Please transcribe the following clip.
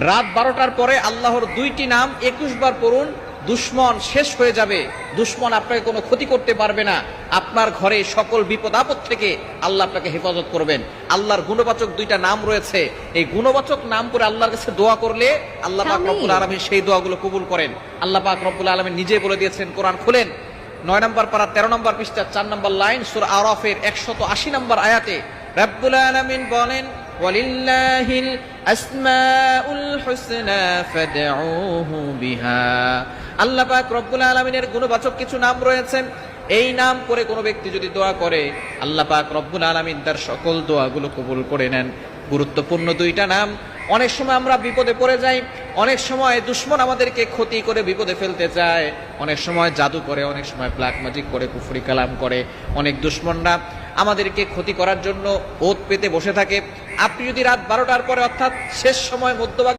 রাত 12টার পরে আল্লাহর দুইটি নাম 21 বার পড়ুন, দুশ্মন শেষ হয়ে যাবে, দুশ্মন আপনাকে কোনো ক্ষতি করতে পারবে না, আপনার ঘরে সকল বিপদ আপদ থেকে আল্লাহ আপনাকে হেফাজত করবেন। আল্লাহর গুণবাচক দুইটা নাম রয়েছে, এই গুণবাচক নাম করে আল্লাহর কাছে দোয়া করলে আল্লাহ পাক রব্বুল আলামিন সেই দোয়াগুলো কবুল করেন। আল্লাহ পাক রব্বুল আলামিন নিজে বলে দিয়েছেন, কোরআন খুলেন 9 নম্বর পারা 13 নম্বর পৃষ্ঠা 4 নম্বর লাইন সূরা আরাফের 180 নম্বর আয়াতে রব্বুল আলামিন বলেন, ওয়ালিল্লাহিল আসমাউল হুসনা ফাদউহু বিহা। আল্লাহ পাক রব্বুল আলামিনের গুণবাচক কিছু নাম রয়েছে, এই নাম করে কোনো ব্যক্তি যদি দোয়া করে আল্লাহ পাক রব্বুল আলামিন তার সকল দোয়াগুলো কবুল করে নেন। গুরুত্বপূর্ণ দুইটা নাম। অনেক সময় আমরা বিপদে পড়ে যাই, অনেক সময় দুশ্মন আমাদেরকে ক্ষতি করে বিপদে ফেলতে চায়, অনেক সময় জাদু করে, অনেক সময় ব্ল্যাক ম্যাজিক করে, কুফরি কালাম করে, অনেক দুশ্মনরা আমাদেরকে ক্ষতি করার জন্য ওত পেতে বসে থাকে। আপনি যদি রাত 12টার পরে অর্থাৎ শেষ সময় মধ্যভাগ